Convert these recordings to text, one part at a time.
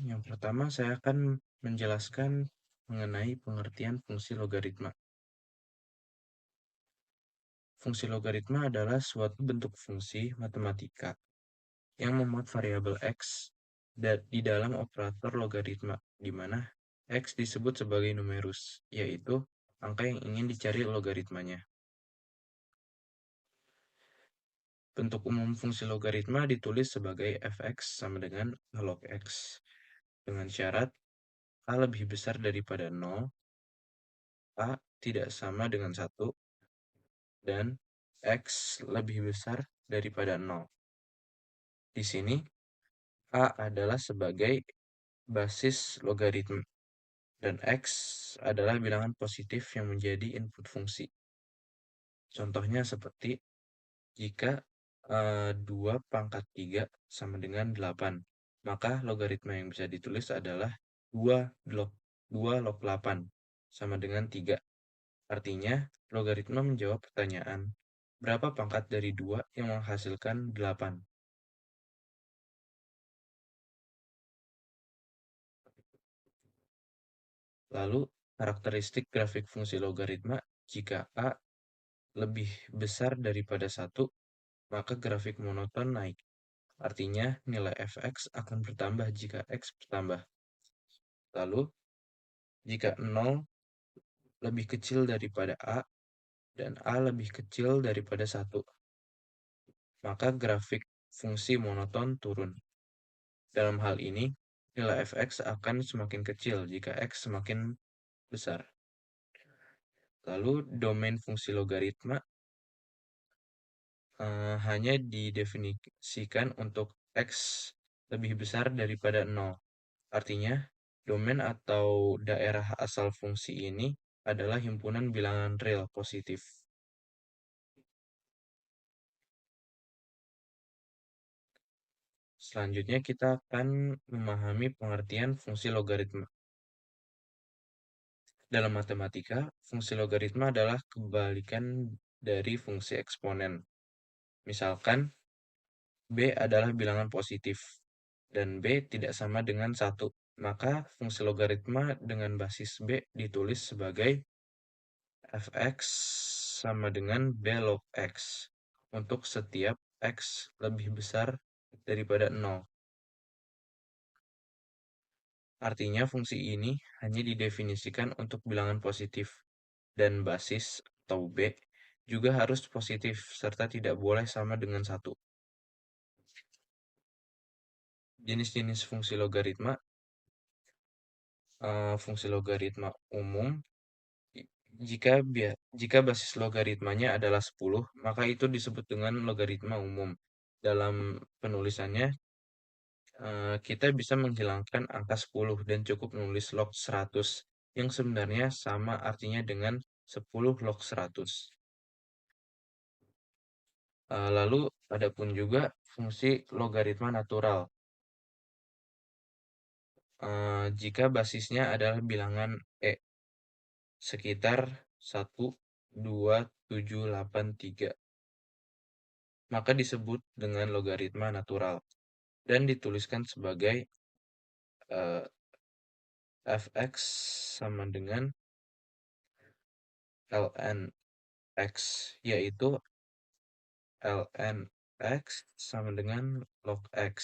Yang pertama saya akan menjelaskan mengenai pengertian fungsi logaritma. Fungsi logaritma adalah suatu bentuk fungsi matematika yang memuat variabel x di dalam operator logaritma, di mana x disebut sebagai numerus, yaitu angka yang ingin dicari logaritmanya. Bentuk umum fungsi logaritma ditulis sebagai fx sama dengan a log x, dengan syarat a lebih besar daripada 0, a tidak sama dengan 1, dan x lebih besar daripada 0. Di sini, a adalah sebagai basis logaritma, dan x adalah bilangan positif yang menjadi input fungsi. Contohnya seperti jika 2 pangkat 3 sama dengan 8, maka logaritma yang bisa ditulis adalah 2 log 8 sama dengan 3. Artinya, logaritma menjawab pertanyaan, berapa pangkat dari 2 yang menghasilkan 8? Lalu, karakteristik grafik fungsi logaritma, jika A lebih besar daripada 1, maka grafik monoton naik. Artinya, nilai fx akan bertambah jika x bertambah. Lalu, jika 0 lebih kecil daripada A dan A lebih kecil daripada 1, maka grafik fungsi monoton turun. Dalam hal ini, nilai fx akan semakin kecil jika x semakin besar. Lalu, domain fungsi logaritma hanya didefinisikan untuk x lebih besar daripada 0. Artinya, domain atau daerah asal fungsi ini adalah himpunan bilangan real positif. Selanjutnya kita akan memahami pengertian fungsi logaritma. Dalam matematika, fungsi logaritma adalah kebalikan dari fungsi eksponen. Misalkan, B adalah bilangan positif, dan B tidak sama dengan 1. Maka fungsi logaritma dengan basis B ditulis sebagai fx sama dengan b log x untuk setiap x lebih besar daripada 0. Artinya fungsi ini hanya didefinisikan untuk bilangan positif, dan basis atau B juga harus positif serta tidak boleh sama dengan 1. Jenis-jenis fungsi logaritma, fungsi logaritma umum, jika basis logaritmanya adalah 10, maka itu disebut dengan logaritma umum. Dalam penulisannya, kita bisa menghilangkan angka 10 dan cukup menulis log 100, yang sebenarnya sama artinya dengan 10 log 100. Lalu ada pun juga fungsi logaritma natural. Jika basisnya adalah bilangan E, sekitar 1, 2, 7, 8, 3, maka disebut dengan logaritma natural dan dituliskan sebagai fx sama dengan ln x, yaitu ln x sama dengan log x.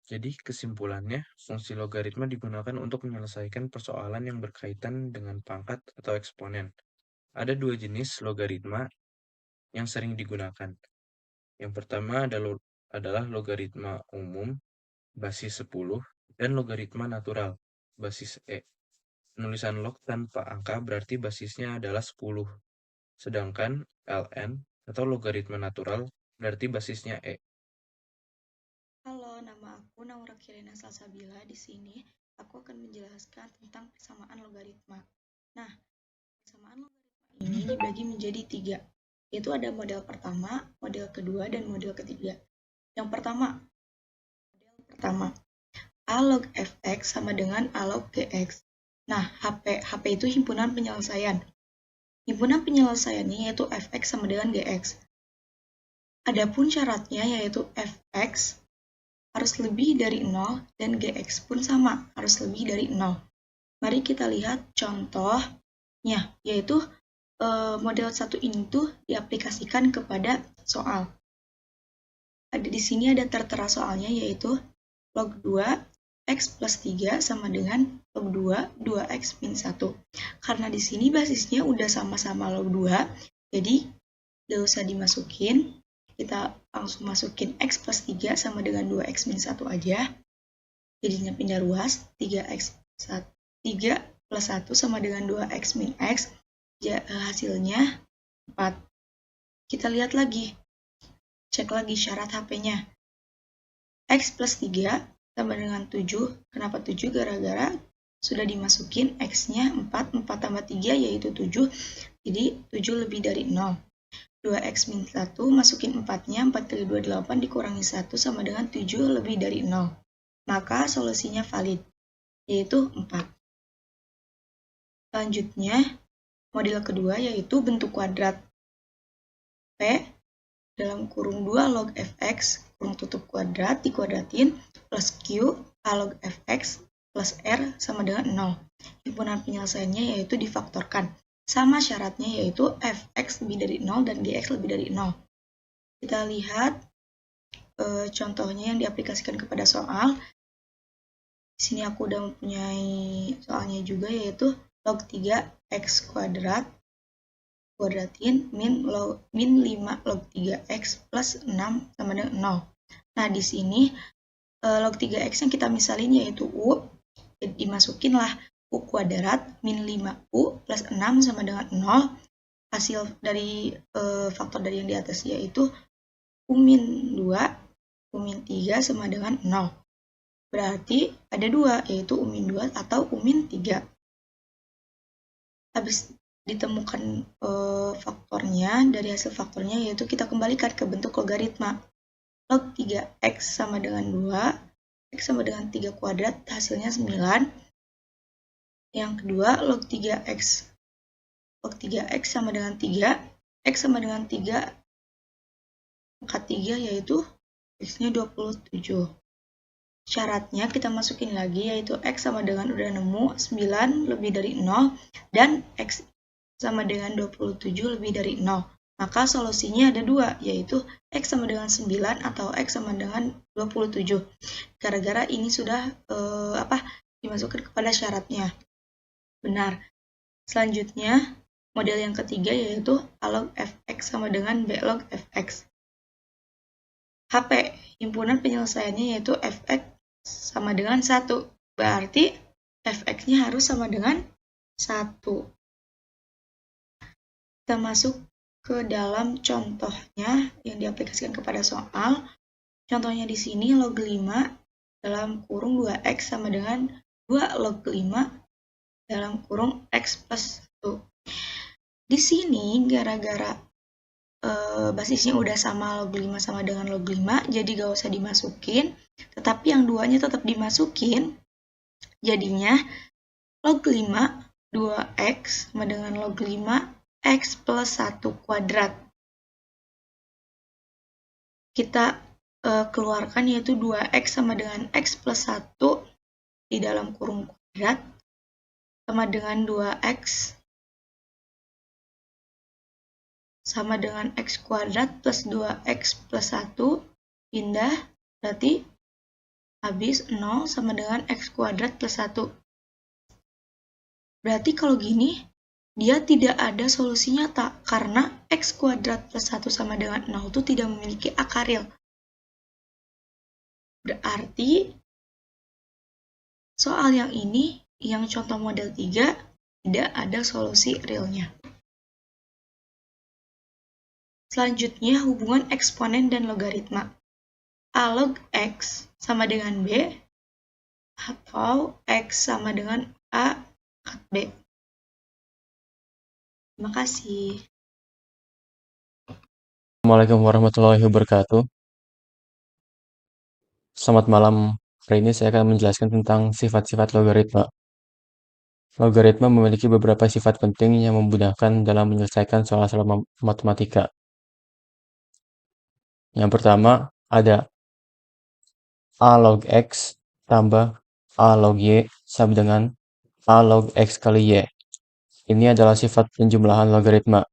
Jadi kesimpulannya, fungsi logaritma digunakan untuk menyelesaikan persoalan yang berkaitan dengan pangkat atau eksponen. Ada 2 jenis logaritma yang sering digunakan. Yang pertama adalah logaritma umum basis 10 dan logaritma natural basis E. Penulisan log tanpa angka berarti basisnya adalah 10. Sedangkan ln atau logaritma natural berarti basisnya E. Halo, nama aku Naura Kirina Salsabila. Di sini aku akan menjelaskan tentang persamaan logaritma. Nah, persamaan logaritma ini dibagi menjadi 3, yaitu ada model pertama, model kedua, dan model ketiga. Yang pertama, A log fx sama dengan A log gx. Nah, HP itu himpunan penyelesaian. Himpunan penyelesaiannya yaitu fx sama dengan gx. Adapun syaratnya yaitu fx harus lebih dari 0 dan Gx pun sama, harus lebih dari 0. Mari kita lihat contohnya, yaitu model 1 ini tuh diaplikasikan kepada soal. Di sini ada tertera soalnya, yaitu log 2 X plus 3 sama dengan log 2, 2X min 1. Karena di sini basisnya udah sama-sama log 2, jadi gak usah dimasukin. Kita langsung masukin X plus 3 sama dengan 2X min 1 aja. Jadinya pindah ruas, 3X 3 plus 1 sama dengan 2X min X. Hasilnya 4. Kita lihat lagi, cek lagi syarat HP-nya. X plus 3 tambah dengan 7. Kenapa 7? Gara-gara sudah dimasukin X-nya 4, 4 tambah 3 yaitu 7. Jadi 7 lebih dari 0. 2X min 1, masukin 4-nya, 4 kali 2, 8, dikurangi 1 sama dengan 7 lebih dari 0. Maka solusinya valid, yaitu 4. Selanjutnya, model kedua yaitu bentuk kuadrat. P dalam kurung 2 log fx, kurung tutup kuadrat, dikuadratin, plus Q A log fx plus R sama dengan 0. Himpunan penyelesaiannya yaitu difaktorkan. Sama syaratnya yaitu fx lebih dari 0 dan gx lebih dari 0. Kita lihat contohnya yang diaplikasikan kepada soal. Di sini aku udah mempunyai soalnya juga, yaitu log 3x kuadrat kuadratin min 5 log 3x plus 6 sama dengan 0. Nah, di sini log 3x yang kita misalin yaitu U, dimasukinlah U kuadrat min 5U plus 6 sama dengan 0. Hasil dari faktor dari yang di atas yaitu U min 2, U min 3 sama dengan 0. Berarti ada 2, yaitu U min 2 atau U min 3. Habis ditemukan faktornya, dari hasil faktornya yaitu kita kembalikan ke bentuk logaritma. Log 3x sama dengan 2, x sama dengan 3 kuadrat, hasilnya 9. Yang kedua, log 3x. Log 3x sama dengan 3, x sama dengan 3, angka 3 yaitu x-nya 27. Syaratnya kita masukin lagi, yaitu x sama dengan udah nemu 9 lebih dari 0 dan x sama dengan 27 lebih dari 0. Maka solusinya ada 2, yaitu x sama dengan 9 atau x sama dengan 27. Gara-gara ini sudah dimasukkan kepada syaratnya. Benar. Selanjutnya, model yang ketiga yaitu A log fx sama dengan B log fx. HP, himpunan penyelesaiannya yaitu fx sama dengan 1. Berarti fx-nya harus sama dengan 1. Kita masuk ke dalam contohnya yang diaplikasikan kepada soal. Contohnya di sini log 5 dalam kurung 2x sama dengan 2 log 5 dalam kurung x plus 1. Di sini gara-gara basisnya udah sama log 5 sama dengan log 5, jadi gak usah dimasukin. Tetapi yang duanya tetap dimasukin. Jadinya log 5 2x sama dengan log 5 x plus 1 kuadrat. Kita keluarkan yaitu 2x sama dengan x plus 1 di dalam kurung kuadrat sama dengan 2x sama dengan x kuadrat plus 2x plus 1 pindah, berarti habis 0 sama dengan x kuadrat plus 1. Berarti kalau gini dia tidak ada solusi nyata karena x kuadrat plus 1 sama dengan 0 itu tidak memiliki akar real. Berarti soal yang ini, yang contoh model 3, tidak ada solusi realnya. Selanjutnya, hubungan eksponen dan logaritma. A log x sama dengan B atau x sama dengan A kat B. Terima kasih. Assalamualaikum warahmatullahi wabarakatuh. Selamat malam. Hari ini saya akan menjelaskan tentang sifat-sifat logaritma. Logaritma memiliki beberapa sifat penting yang memudahkan dalam menyelesaikan soal-soal matematika. Yang pertama, ada A log X tambah A log Y sama dengan A log X kali Y. Ini adalah sifat penjumlahan logaritma.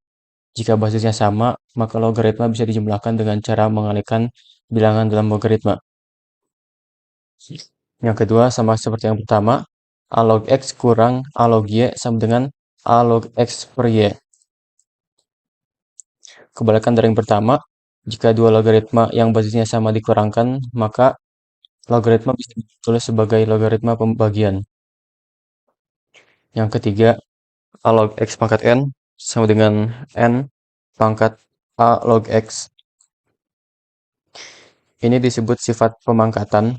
Jika basisnya sama, maka logaritma bisa dijumlahkan dengan cara mengalihkan bilangan dalam logaritma. Yang kedua sama seperti yang pertama, A log X kurang A log Y sama dengan A log X per Y. Kebalikan dari yang pertama, jika dua logaritma yang basisnya sama dikurangkan, maka logaritma bisa ditulis sebagai logaritma pembagian. Yang ketiga, A log X pangkat N sama dengan N pangkat A log X. Ini disebut sifat pemangkatan.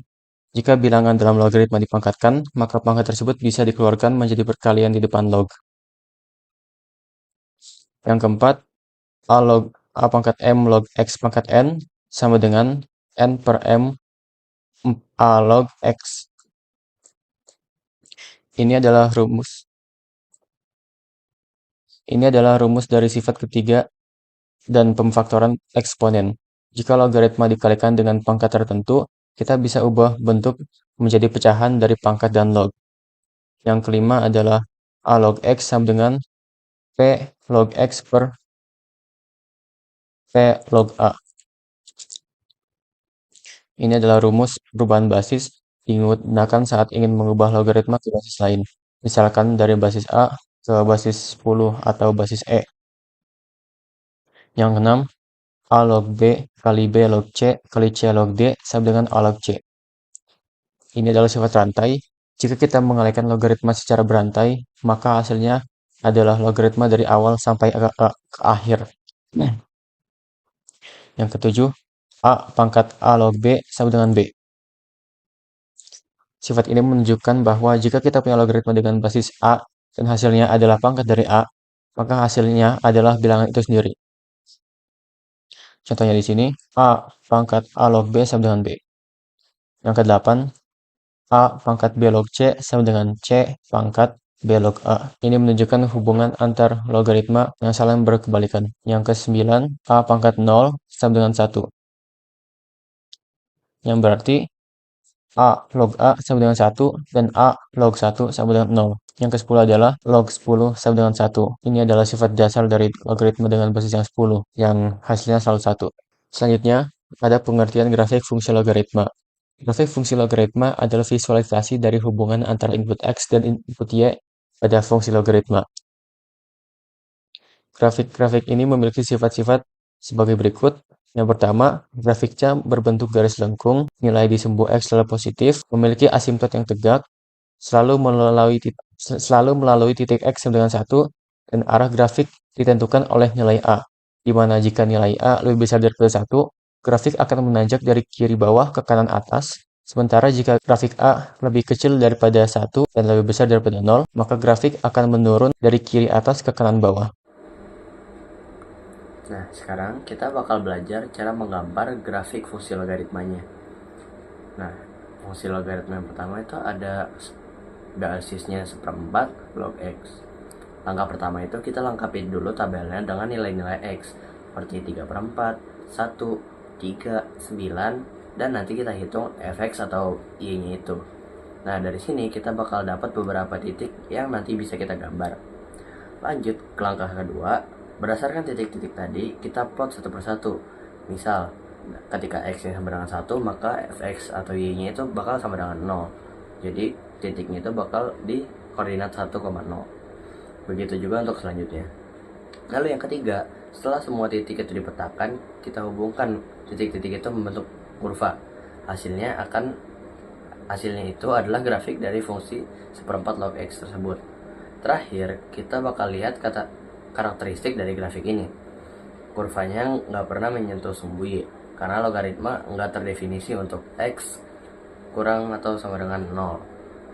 Jika bilangan dalam logaritma dipangkatkan, maka pangkat tersebut bisa dikeluarkan menjadi perkalian di depan log. Yang keempat, A pangkat M log X pangkat N sama dengan N per M A log X. Ini adalah rumus dari sifat ketiga dan pemfaktoran eksponen. Jika logaritma dikalikan dengan pangkat tertentu, kita bisa ubah bentuk menjadi pecahan dari pangkat dan log. Yang kelima adalah A log X sama dengan P log X per P log A. Ini adalah rumus perubahan basis digunakan saat ingin mengubah logaritma ke basis lain. Misalkan dari basis A ke basis 10 atau basis E. Yang keenam, A log B kali B log C kali C log D sama dengan A log C. Ini adalah sifat rantai. Jika kita mengalihkan logaritma secara berantai, maka hasilnya adalah logaritma dari awal sampai ke akhir. Yang ketujuh, A pangkat A log B sama dengan B. Sifat ini menunjukkan bahwa jika kita punya logaritma dengan basis A dan hasilnya adalah pangkat dari A, maka hasilnya adalah bilangan itu sendiri. Contohnya di sini, A pangkat A log B sama dengan B. Yang kedelapan, A pangkat B log C sama dengan C pangkat B log A. Ini menunjukkan hubungan antar logaritma yang saling berkebalikan. Yang kesembilan, A pangkat 0 sama dengan 1. Yang berarti A log A sama dengan 1 dan A log 1 sama dengan 0. Yang ke-10 adalah log 10 sama dengan 1. Ini adalah sifat dasar dari logaritma dengan basis yang 10, yang hasilnya selalu 1. Selanjutnya, ada pengertian grafik fungsi logaritma. Grafik fungsi logaritma adalah visualisasi dari hubungan antara input X dan input Y pada fungsi logaritma. Grafik-grafik ini memiliki sifat-sifat sebagai berikut. Yang pertama, grafiknya berbentuk garis lengkung, nilai di sumbu X selalu positif, memiliki asimptot yang tegak, selalu melalui titik X sama dengan 1, dan arah grafik ditentukan oleh nilai A, di mana jika nilai A lebih besar daripada 1, grafik akan menanjak dari kiri bawah ke kanan atas, sementara jika grafik A lebih kecil daripada 1 dan lebih besar daripada 0, maka grafik akan menurun dari kiri atas ke kanan bawah. Nah, sekarang kita bakal belajar cara menggambar grafik fungsi logaritmanya. Nah, fungsi logaritma yang pertama itu ada basisnya 1/4 log X. Langkah pertama itu kita lengkapi dulu tabelnya dengan nilai-nilai X seperti 3/4, 1, 3, 9, dan nanti kita hitung fx atau y-nya itu. Nah, dari sini kita bakal dapat beberapa titik yang nanti bisa kita gambar. Lanjut ke langkah kedua, berdasarkan titik-titik tadi, kita plot satu persatu. Misal, ketika x-nya sama dengan 1, maka fx atau y-nya itu bakal sama dengan 0. Jadi, titiknya itu bakal di koordinat 1,0. Begitu juga untuk selanjutnya. Lalu yang ketiga, setelah semua titik itu dipetakan, kita hubungkan titik-titik itu membentuk kurva. Hasilnya itu adalah grafik dari fungsi 1/4 log X tersebut. Terakhir, kita bakal lihat karakteristik dari grafik ini. Kurvanya nggak pernah menyentuh sumbu Y, karena logaritma nggak terdefinisi untuk X kurang atau sama dengan 0.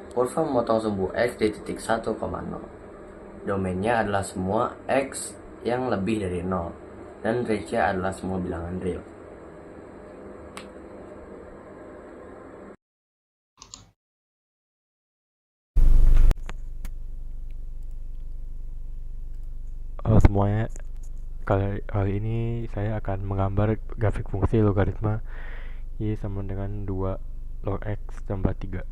Kurva memotong sumbu X di titik 1,0. Domainnya adalah semua X yang lebih dari 0, dan range-nya adalah semua bilangan real. Halo semuanya, kali ini saya akan menggambar grafik fungsi logaritma Y sama dengan 2 log X tambah 3.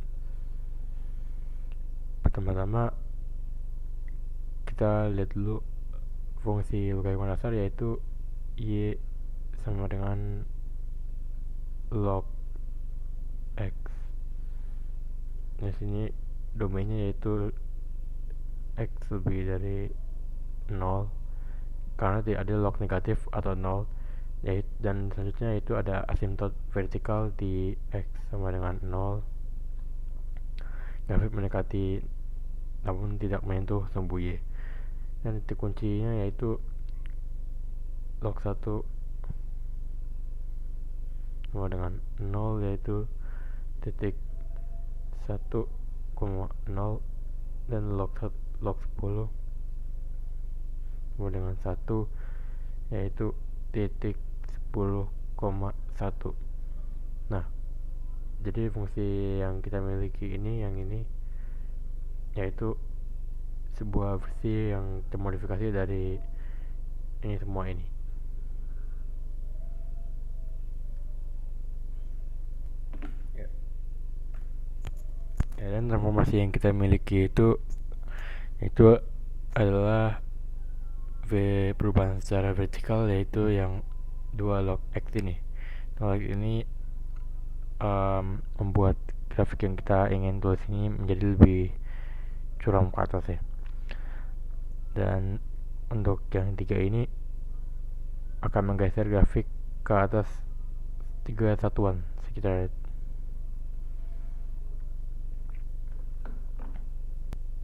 Pertama-tama kita lihat dulu fungsi logaritma dasar, yaitu Y sama dengan log X. Di sini domainnya yaitu X lebih dari 0 karena tidak ada log negatif atau 0, dan selanjutnya itu ada asimtot vertikal di X sama dengan 0, grafik mendekati namun tidak menyentuh sumbu Y, dan titik kuncinya yaitu log 1 sama dengan 0, yaitu titik 1,0, dan log 10 sama dengan 1, yaitu titik 10,1. Nah, jadi fungsi yang kita miliki ini, yang ini yaitu sebuah versi yang termodifikasi dari ini semua ini. Dan transformasi yang kita miliki itu adalah perubahan secara vertikal, yaitu yang 2 log X ini. Log ini membuat grafik yang kita ingin tulis ini menjadi lebih curam ke atas ya. Dan untuk yang 3 ini akan menggeser grafik ke atas 3 satuan sekitar.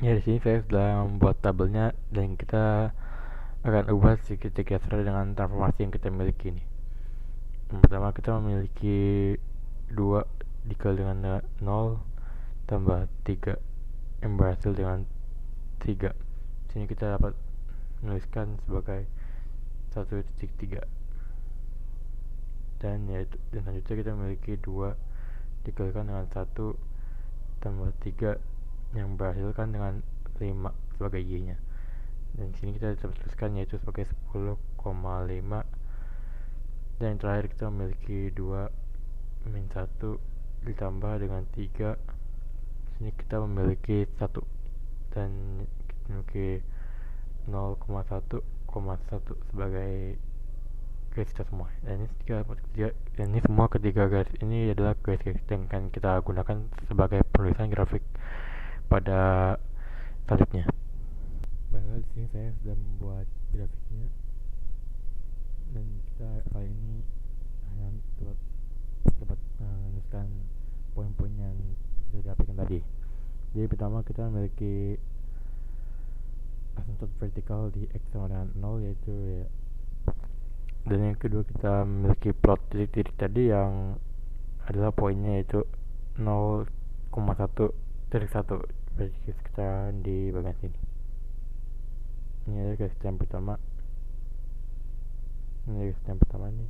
Ya, di sini saya sudah membuat tabelnya, dan kita akan ubah sedikit geser dengan transformasi yang kita miliki ini. Yang pertama, kita memiliki 2 dikali dengan 0 tambah 3 yang berhasil dengan 3. Sini kita dapat menuliskan sebagai 1.3. Dan selanjutnya kita memiliki 2 dikalikan dengan 1 tambah 3 yang berhasilkan dengan 5 sebagai Y-nya. Dan sini kita dapat tuliskan yaitu sebagai 10,5. Dan yang terakhir kita memiliki 2 min 1 ditambah dengan 3. Sini kita memiliki 1, dan kita memiliki 0,1,1 sebagai garis kita semua. Dan ini semua ketiga garis ini adalah garis-garis yang akan kita gunakan sebagai penulisan grafik pada selanjutnya. Baiklah, di sini saya sudah membuat grafiknya, dan kita kali ini hanya dapat menuliskan poin-poin yang kita dapatkan tadi. Jadi pertama, kita memiliki asymptote vertikal di X sama dengan 0, yaitu ya. Dan yang kedua, kita memiliki plot titik-titik tadi yang adalah poinnya yaitu 0,1,1 versi sekitaran di bagian sini. Ini adalah garis yang pertama. Ini garis yang pertama nih.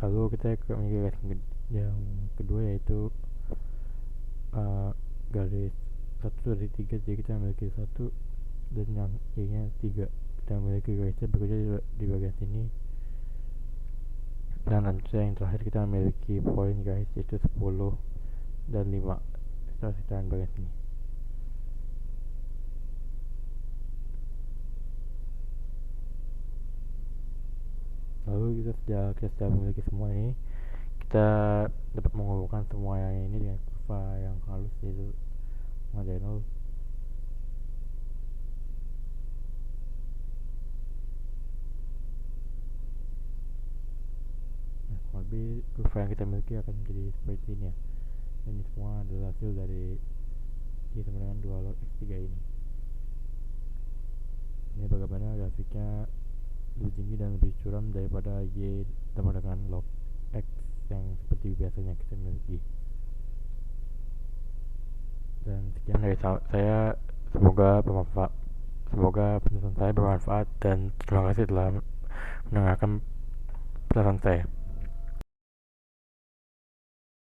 Lalu kita memiliki garis yang kedua yaitu garis 1 dari 3. Jadi kita memiliki 1 dan yang Y-nya 3. Kita memiliki garisnya bekerja di bagian sini. Dan selanjutnya yang terakhir kita memiliki poin garis yaitu 10 dan 5 sekitaran bagian sini. Lalu kita sudah memiliki semua ini, kita dapat menghubungkan semua yang ini dengan kurva yang halus yaitu dari 0. Lebih kurva yang kita miliki akan menjadi seperti ini ya. Dan ini semua adalah hasil dari Y sama dengan 2 log X3 ini. Ini bagaimana grafiknya lebih tinggi dan lebih curam daripada Y sama dengan log X yang seperti biasanya kita miliki. Dan sekian dari saya, semoga penjelasan saya bermanfaat, dan terima kasih telah mendengarkan penjelasan saya.